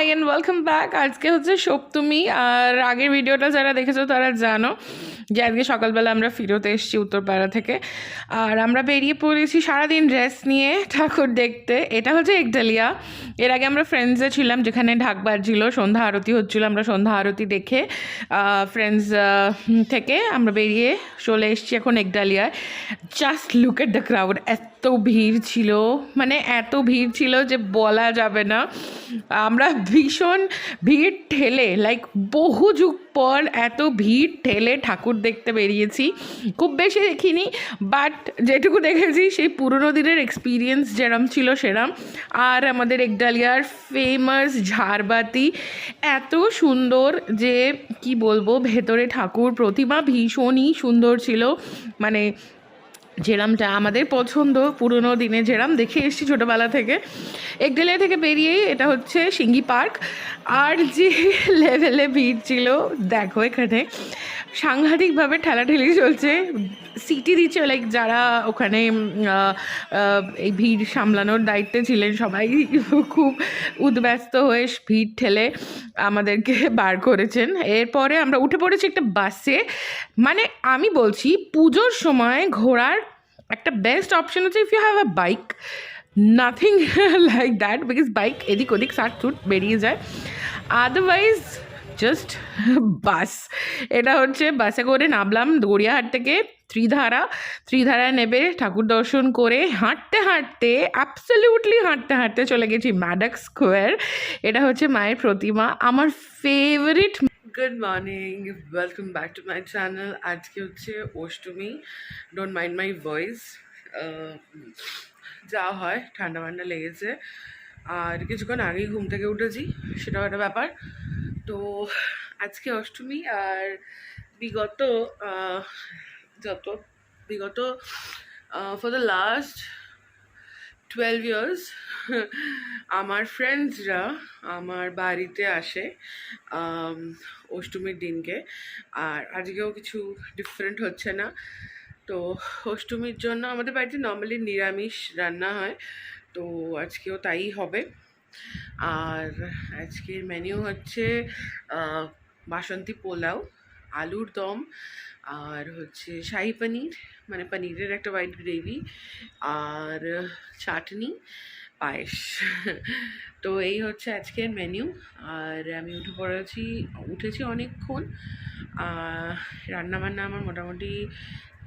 High and welcome back. আজকে হচ্ছে সপ্তমী, আর আগের ভিডিওটা যারা দেখেছো তারা জানো যে আজকে সকালবেলা আমরা ফিরতে এসেছি উত্তরপাড়া থেকে, আর আমরা বেরিয়ে পড়েছি সারাদিন রেস্ট নিয়ে ঠাকুর দেখতে। এটা হচ্ছে একডালিয়া। এর আগে আমরা ফ্রেন্ডসে ছিলাম যেখানে ঢাক বাজছিল, সন্ধ্যা আরতি হচ্ছিলো। আমরা সন্ধ্যা আরতি দেখে ফ্রেন্ডস থেকে আমরা বেরিয়ে চলে এসেছি এখন একডালিয়ায়। Just look at the crowd. এত ভিড় ছিল, মানে এত ভিড় ছিল যে বলা যাবে না। আমরা ভীষণ ভিড় ঠেলে, লাইক বহু যুগ পর এত ভিড় ঠেলে ঠাকুর দেখতে বেরিয়েছি। খুব বেশি দেখিনি, বাট যেটুকু দেখেছি সেই পুরোনো দিনের এক্সপিরিয়েন্স যেরম ছিল সেরম। আর আমাদের একডালিয়ার ফেমাস ঝাড়বাতি এত সুন্দর যে কি বলবো, ভেতরে ঠাকুর প্রতিমা ভীষণই সুন্দর ছিল, মানে যেরমটা আমাদের পছন্দ পুরনো দিনে যেরম দেখে এসেছি ছোটোবেলা থেকে। একডালিয়া থেকে বেরিয়েই এটা হচ্ছে সিঙ্গি পার্ক। আর যে লেভেলে ভিড় ছিল দেখো, এখানে সাংঘাতিকভাবে ঠেলাঠেলি চলছে, সিটি দিচ্ছে। লাইক যারা ওখানে এই ভিড় সামলানোর দায়িত্বে ছিলেন সবাই খুব উদ্ব্যস্ত হয়ে ভিড় ঠেলে আমাদেরকে বার করেছেন। এরপরে আমরা উঠে পড়েছি একটা বাসে। মানে আমি বলছি পুজোর সময় ঘোরার একটা বেস্ট অপশন হচ্ছে if you have a bike, nothing like that, because bike এদিক ওদিক সাট ছুট বেরিয়ে যায়। Otherwise just bus. এটা হচ্ছে বাসে করে নামলাম গড়িয়াহাট থেকে ত্রিধারায় নেবে ঠাকুর দর্শন করে হাঁটতে হাঁটতে, অ্যাবসলিউটলি হাঁটতে হাঁটতে চলে গেছি ম্যাডক স্কোয়ার। এটা হচ্ছে মায়ের প্রতিমা, আমার favourite. Good morning, welcome back to my channel. আজকে হচ্ছে Ashtami, don't mind my voice, যা হয় ঠান্ডা ঠান্ডা লেগেছে। আর কিছুক্ষণ আগেই ঘুম থেকে উঠেছি, সেটাও একটা ব্যাপার। তো আজকে অষ্টমী, আর বিগত ফর দ্য লাস্ট 12 years আমার ফ্রেন্ডসরা আমার বাড়িতে আসে অষ্টমীর দিনকে। আর আজকেও কিছু ডিফারেন্ট হচ্ছে না। তো অষ্টমীর জন্য আমাদের বাড়িতে নর্মালি নিরামিষ রান্না হয়, তো আজকেও তাই হবে। আর আজকের মেনু হচ্ছে বাসন্তী পোলাও, আলুর দম, আর হচ্ছে শাহি পনির, মানে পনিরের একটা হোয়াইট গ্রেভি, আর চাটনি, পায়েস। তো এই হচ্ছে আজকের মেনু। আর আমি উঠেছি অনেকক্ষণ। রান্নাবান্না আমার মোটামুটি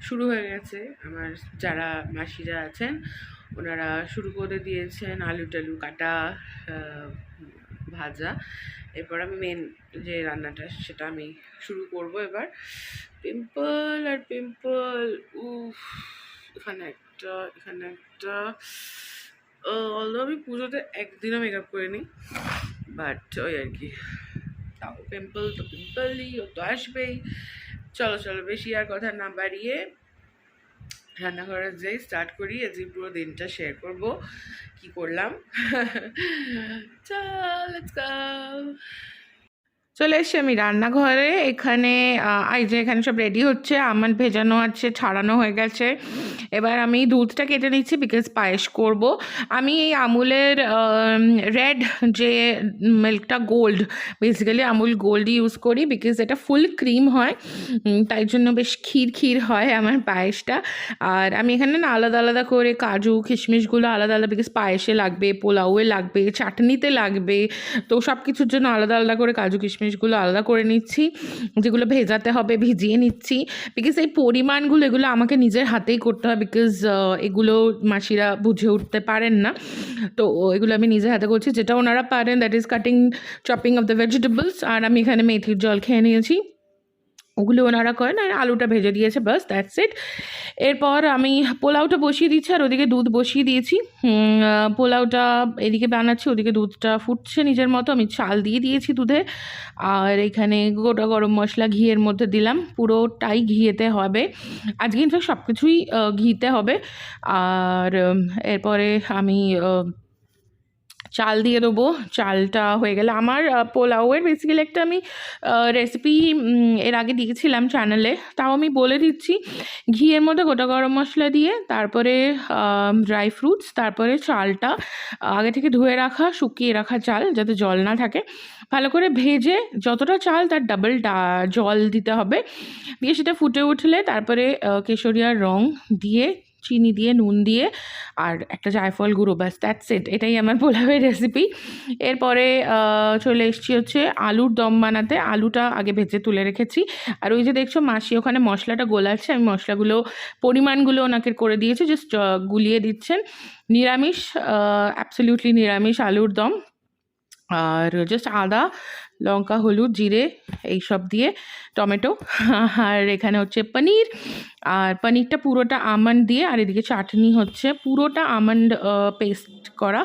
শুরু হয়ে গেছে। আমার যারা মাসিরা আছেন ওনারা শুরু করে দিয়েছেন আলু টালু কাটা, ভাজা। এরপর আমি মেন যে রান্নাটা সেটা আমি শুরু করব এবার। পিম্পল আর পিম্পল, উফ, এখানে একটা অলদো আমি পুজোতে একদিনও মেকআপ করিনি, বাট ওই আর কি, তাও পিম্পল তো পিম্পলই, ও তো আসবেই। চলো বেশি আর কথা না বাড়িয়ে রান্নাঘরে যাই, স্টার্ট করি। আজকে পুরো দিনটা শেয়ার করব কি করলাম। চলে এসছি আমি রান্নাঘরে। এখানে এখানে সব রেডি হচ্ছে, আমন্ড ভেজানো আছে, ছাড়ানো হয়ে গেছে। এবার আমি দুধটা কেটে নিচ্ছি বিকজ পায়েস করব। আমি এই আমুলের রেড যে মিল্কটা, gold, basically Amul gold use করি বিকজ এটা ফুল ক্রিম হয়, তাই জন্য বেশ ক্ষীর হয় আমার পায়েসটা। আর আমি এখানে না আলাদা আলাদা করে কাজু কিশমিশগুলো আলাদা আলাদা, বিকজ পায়েসে লাগবে, পোলাওয়ে লাগবে, চাটনিতে লাগবে, তো সব কিছুর জন্য আলাদা আলাদা করে কাজু কিশমিশগুলো আলাদা করে নিচ্ছি। যেগুলো ভেজাতে হবে ভিজিয়ে নিচ্ছি, বিকজ এই পরিমাণগুলো এগুলো আমাকে নিজের হাতেই করতে হয়, বিকজ এগুলো মাসিরা বুঝে উঠতে পারেন না। তো এগুলো আমি নিজের হাতে করছি, যেটা ওনারা পারেন that is chopping of the vegetables. আর আমি এখানে মেথির জল খেয়ে নিয়েছি, ওগুলো ওনারা করেন। আর আলুটা ভেজে দিয়েছে, বাস দ্যাটস ইট। এরপর আমি পোলাওটা বসিয়ে দিচ্ছি, আর ওদিকে দুধ বসিয়ে দিয়েছি। পোলাওটা এদিকে বানাচ্ছি, ওদিকে দুধটা ফুটছে নিজের মতো। আমি চাল দিয়ে দিয়েছি দুধে, আর এখানে গোটা গরম মশলা ঘিয়ের মধ্যে দিলাম, পুরোটাই ঘিয়েতে হবে আজকে, ইনফ্যাক্ট সব কিছুই ঘিতে হবে। আর এরপরে আমি চাল দিয়ে দেবো। চালটা হয়ে গেলে আমার পোলাওয়ের বেসিক্যালি একটা আমি রেসিপি এর আগে দিয়েছিলাম চ্যানেলে, তাও আমি বলে দিচ্ছি। ঘিয়ের মধ্যে গোটা গরম মশলা দিয়ে, তারপরে ড্রাই ফ্রুটস, তারপরে চালটা আগে থেকে ধুয়ে রাখা, শুকিয়ে রাখা চাল যাতে জল না থাকে, ভালো করে ভেজে যতটা চাল তার ডাবল জল দিতে হবে, দিয়ে সেটা ফুটে উঠলে তারপরে কেশরিয়ার রং দিয়ে, চিনি দিয়ে, নুন দিয়ে, আর একটা জায়ফল গুঁড়ো, ব্যাস দ্যাটস ইট। এটাই আমার পোলাওয়ের রেসিপি। এরপরে চলে এসেছি হচ্ছে আলুর দম বানাতে। আলুটা আগে ভেজে তুলে রেখেছি, আর ওই যে দেখছো মাসি ওখানে মশলাটা গোলাচ্ছে, আমি মশলাগুলো পরিমাণগুলো ওনাকে করে দিয়েছি, জাস্ট গুলিয়ে দিচ্ছেন। নিরামিষ, অ্যাবসলিউটলি নিরামিষ আলুর দম, আর জাস্ট আদা, লঙ্কা, হলুদ, জিরে এইসব দিয়ে, টমেটো, আর এখানে হচ্ছে পনির, আর পনিরটা পুরোটা আমন্ড দিয়ে, আর এদিকে চাটনি হচ্ছে পুরোটা আমন্ড পেস্ট করা।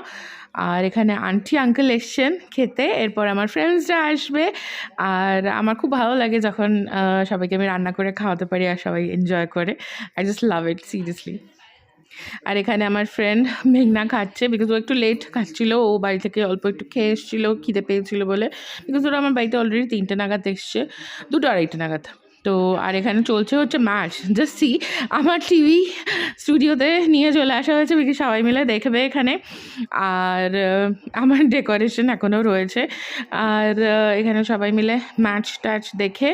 আর এখানে আন্টি আঙ্কেল এসছেন খেতে, এরপর আমার ফ্রেন্ডসরা আসবে। আর আমার খুব ভালো লাগে যখন সবাইকে আমি রান্না করে খাওয়াতে পারি আর সবাই এনজয় করে। I just love it seriously. আর এখানে আমার ফ্রেন্ড মেঘনা খাচ্ছে, বিকজ ও একটু লেট খাচ্ছিলো, ও বাড়ি থেকে অল্প একটু খেয়ে এসেছিলো খিদে পেয়েছিলো বলে, বিকজ ওরা আমার বাড়িতে অলরেডি 3টে নাগাদ এসছে, 2টো 2:30 নাগাদ। তো আর এখানে চলছে হচ্ছে ম্যাচ, জাস্ট সি, আমার টিভি স্টুডিওতে নিয়ে চলে আসা হয়েছে, বিকজ সবাই মিলে দেখবে এখানে। আর আমার ডেকোরেশন এখনও রয়েছে, আর এখানে সবাই মিলে ম্যাচ ট্যাচ দেখে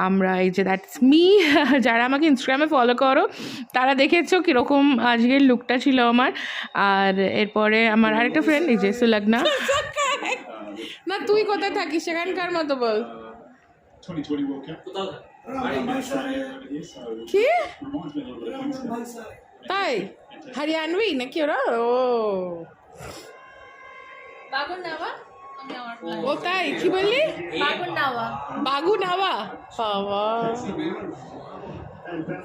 আমরা, এই যে দ্যাটস মি, যারা আমাকে ইনস্টাগ্রামে ফলো করো তারা দেখেছো কীরকম আজকের লুকটা ছিল আমার। আর এরপরে আমার আরেকটা ফ্রেন্ড, এই যে সুলগ্না। না তুই কোথায় থাকিস সেখানকার মতো বল। কি তাই হরিয়ানবি নাকি ওরা? ও তাই, কি বললি? বাগুনাওয়া। বাবা,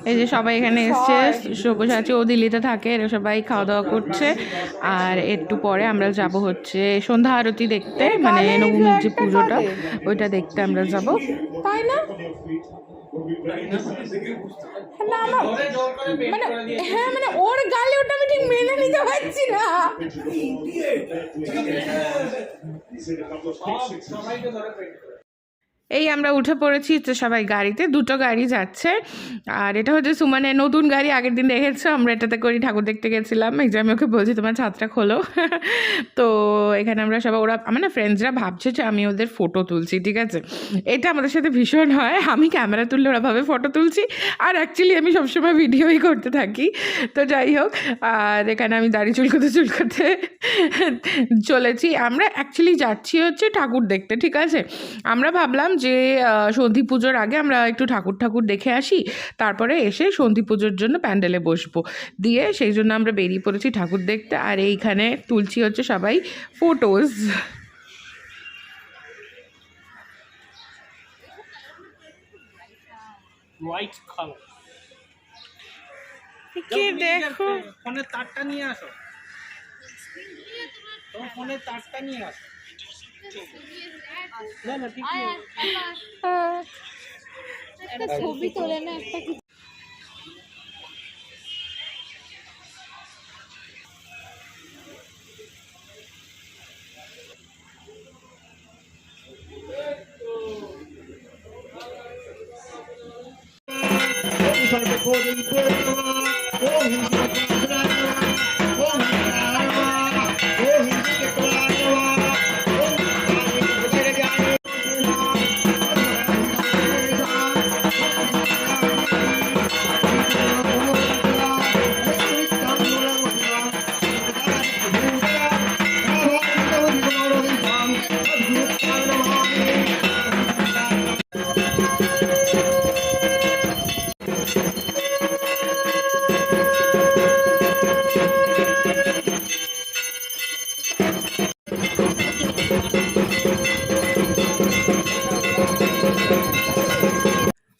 এই যে সবাই এখানে এসছে, সব্যসাচী ও দিল্লিতে থাকে, এরা সবাই খাওয়া দাওয়া করছে। আর একটু পরে আমরা যাব হচ্ছে সন্ধ্যা আরতি দেখতে, মানে নবমীর যে পুজোটা ওইটা দেখতে আমরা যাব, তাই না? মানে হ্যাঁ, মানে ওর গালে ওটা আমি ঠিক মেনে নিতে পারছি না। এই আমরা উঠে পড়েছি তো সবাই গাড়িতে, 2টো গাড়ি যাচ্ছে। আর এটা হচ্ছে সুমানের নতুন গাড়ি, আগের দিন দেখেছো আমরা এটাতে করে ঠাকুর দেখতে গেছিলাম। এই যে আমি ওকে বলছি তোমার ছাদটা খোলো। তো এখানে আমরা সবাই, ওরা আমার না ফ্রেন্ডসরা ভাবছে যে আমি ওদের ফটো তুলছি, ঠিক আছে? এটা আমাদের সাথে ভীষণ হয়, আমি ক্যামেরা তুললে ওরা ভাবে ফটো তুলছি, আর অ্যাকচুয়ালি আমি সবসময় ভিডিওই করতে থাকি। তো যাই হোক, আর এখানে আমি দাড়ি চুলকোতে চলেছি। আমরা অ্যাকচুয়ালি যাচ্ছি হচ্ছে ঠাকুর দেখতে, ঠিক আছে? আমরা ভাবলাম যে সন্ধি পুজোর আগে আমরা একটু ঠাকুর দেখে আসি, তারপরে এসে সন্ধি পুজোর জন্য প্যান্ডেলে বসবো, দিয়ে সেই জন্য আমরা বেরিয়ে পড়েছি ঠাকুর দেখতে। আর এইখানে তুলছি হচ্ছে সবাই ফটোজ। দেখো ফোনের তারটা নিয়ে আসো, তোমার ফোনের তারটা নিয়ে আসো। একটা ছবি তোলে না একটা।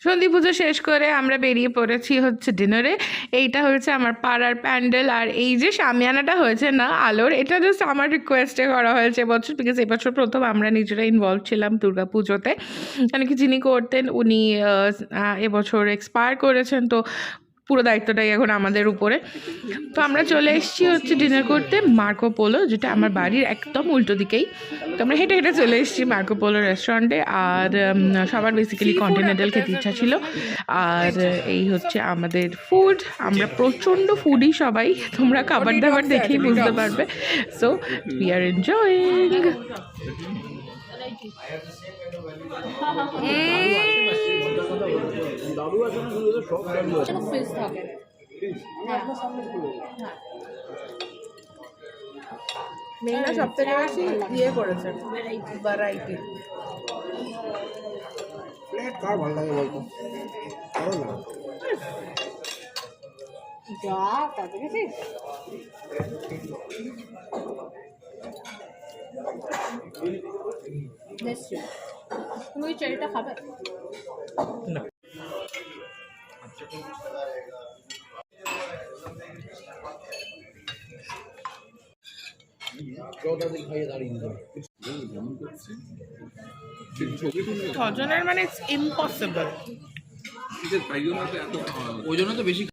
সন্ধি পুজো শেষ করে আমরা বেরিয়ে পড়েছি হচ্ছে ডিনারে। এইটা হয়েছে আমার পাড়ার প্যান্ডেল, আর এই যে শামিয়ানাটা হয়েছে না আলোর, এটা জাস্ট আমার রিকোয়েস্টে করা হয়েছে এবছর, বিকজ এবছর প্রথম আমরা নিজেরা ইনভলভ ছিলাম দুর্গা পুজোতে। মানে কি যিনি করতেন উনি এবছর এক্সপায়ার করেছেন, তো পুরো দায়িত্বটাই এখন আমাদের উপরে। তো আমরা চলে এসেছি হচ্ছে ডিনার করতে মার্কো পোলো, যেটা আমার বাড়ির একদম উল্টো দিকেই। তো আমরা হেঁটে হেঁটে চলে এসেছি মার্কো পোলো রেস্টুরেন্টে। আর সবার বেসিক্যালি কন্টিনেন্টাল খেতে ইচ্ছা ছিল। আর এই হচ্ছে আমাদের ফুড। আমরা প্রচণ্ড ফুডই সবাই, তোমরা খাবার দাবার দেখেই বুঝতে পারবে। So we are enjoying. মেয়েরা সব থেকে বেশি ইয়ে করেছে ভ্যারাইটি। কার ভালো লাগে বলতো? যা তাতে গেছিস তুমি ওই চেরিটা খাবে না? ছজনের মানে ইটস ইম্পসিবল। ওই জন্য তো বেশি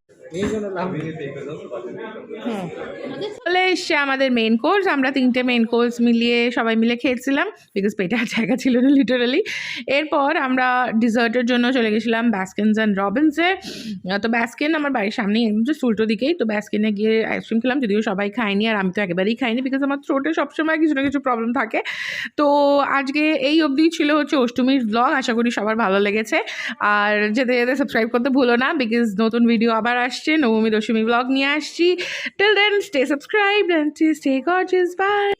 চলে এসছে আমাদের মেন কোর্স। আমরা 3টে মেন কোর্স মিলিয়ে সবাই মিলে খেয়েছিলাম, বিকজ পেটে আর জায়গা ছিল না লিটারালি। এরপর আমরা ডিজার্টের জন্য চলে গেছিলাম ব্যাস্কিনস অ্যান্ড রবিন্সে। তো ব্যাস্কিন আমার বাড়ির সামনেই, একদম জাস্ট উল্টো দিকেই। তো ব্যাস্কিনে গিয়ে আইসক্রিম খেলাম, যদিও সবাই খায়নি আর আমি তো একেবারেই খাইনি, বিকজ আমার থ্রোটে সবসময় কিছু না কিছু প্রবলেম থাকে। তো আজকে এই অবধি ছিল হচ্ছে অষ্টমীর ব্লগ। আশা করি সবার ভালো লেগেছে। আর যেতে যেতে সাবস্ক্রাইব করতে ভুলো না, বিকজ নতুন ভিডিও আবার আসছে, নবমী দশমী ব্লগ নিয়ে আসছি। Till then stay subscribed and stay gorgeous. By.